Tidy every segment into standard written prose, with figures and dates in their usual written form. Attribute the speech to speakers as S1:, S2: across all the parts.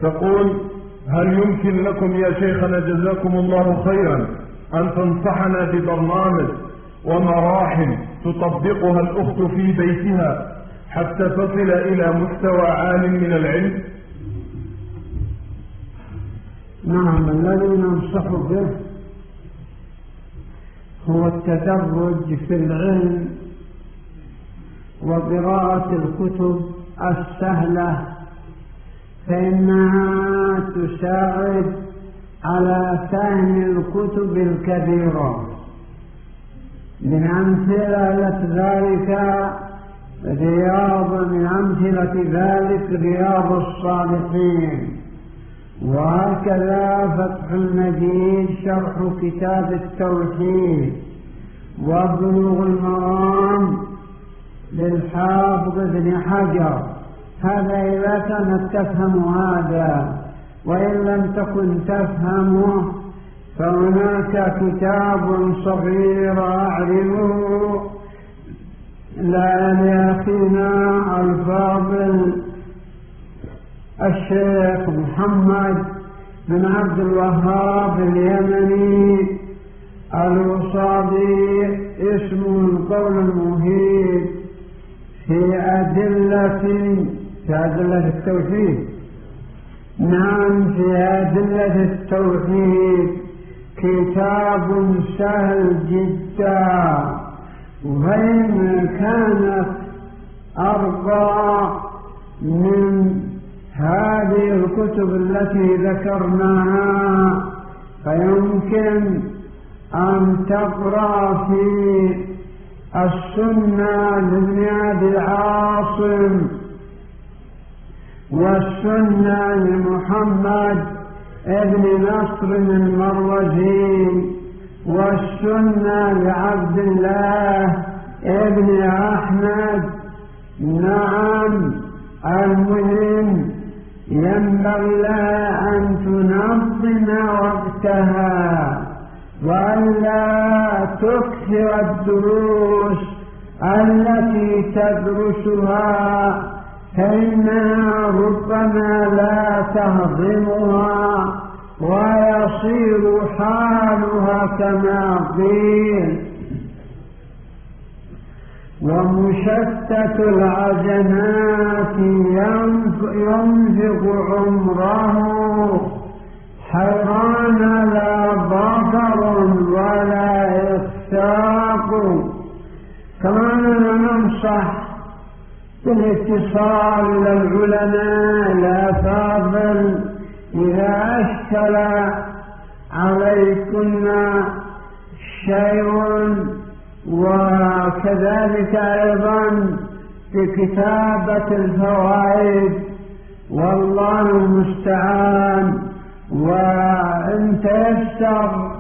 S1: تقول: هل يمكن لكم يا شيخنا جزاكم الله خيرا أن تنصحنا ببرنامج ومراحل تطبقها الأخت في بيتها حتى تصل إلى مستوى عال من العلم؟
S2: نعم، الذي ننصح به هو التدرج في العلم وقراءة الكتب السهلة، فإنها تساعد على فهم الكتب الكبيرة. من أمثلة ذلك رياض الصالحين، وهكذا فتح المجيد شرح كتاب التوحيد، وبلوغ المرام للحافظ ابن حجر. هذا إذا كانت تفهم هذا، وإن لم تكن تفهمه فهناك كتاب صغير أعرضه لأخينا الفاضل الشيخ محمد بن عبد الوهاب اليمني الوصابي، اسمه القول المفيد في أدلة التوحيد. نعم، في أدلة التوحيد كتاب سهل جدا، وإن كانت أرقى من هذه الكتب التي ذكرناها فيمكن أن تقرأ في السنة لابن أبي عاصم، والسنة لمحمد ابن نصر المروزي، والسنة لعبد الله ابن أحمد. نعم، المهم ينبغي لها أن تنظم وقتها وألا تكثر الدروس التي تدرسها، فإنها ربما لا تهضمها ويصير حالها كما قيل. ومشتت العجنات ينفق عمره حيران لا ظفر ولا إخفاق. كما ننصح بالاتصال إلى العلماء الأفاضل إذا أشكل عليكن شيء، وكذلك أيضا في كتابة الفوائد، والله المستعان. وإن تيسر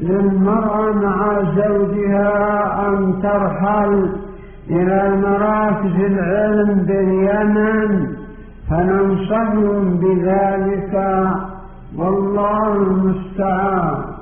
S2: للمرأة مع زوجها أن ترحل إلى مراكز العلم باليمن فننصحهم بذلك، والله المستعان.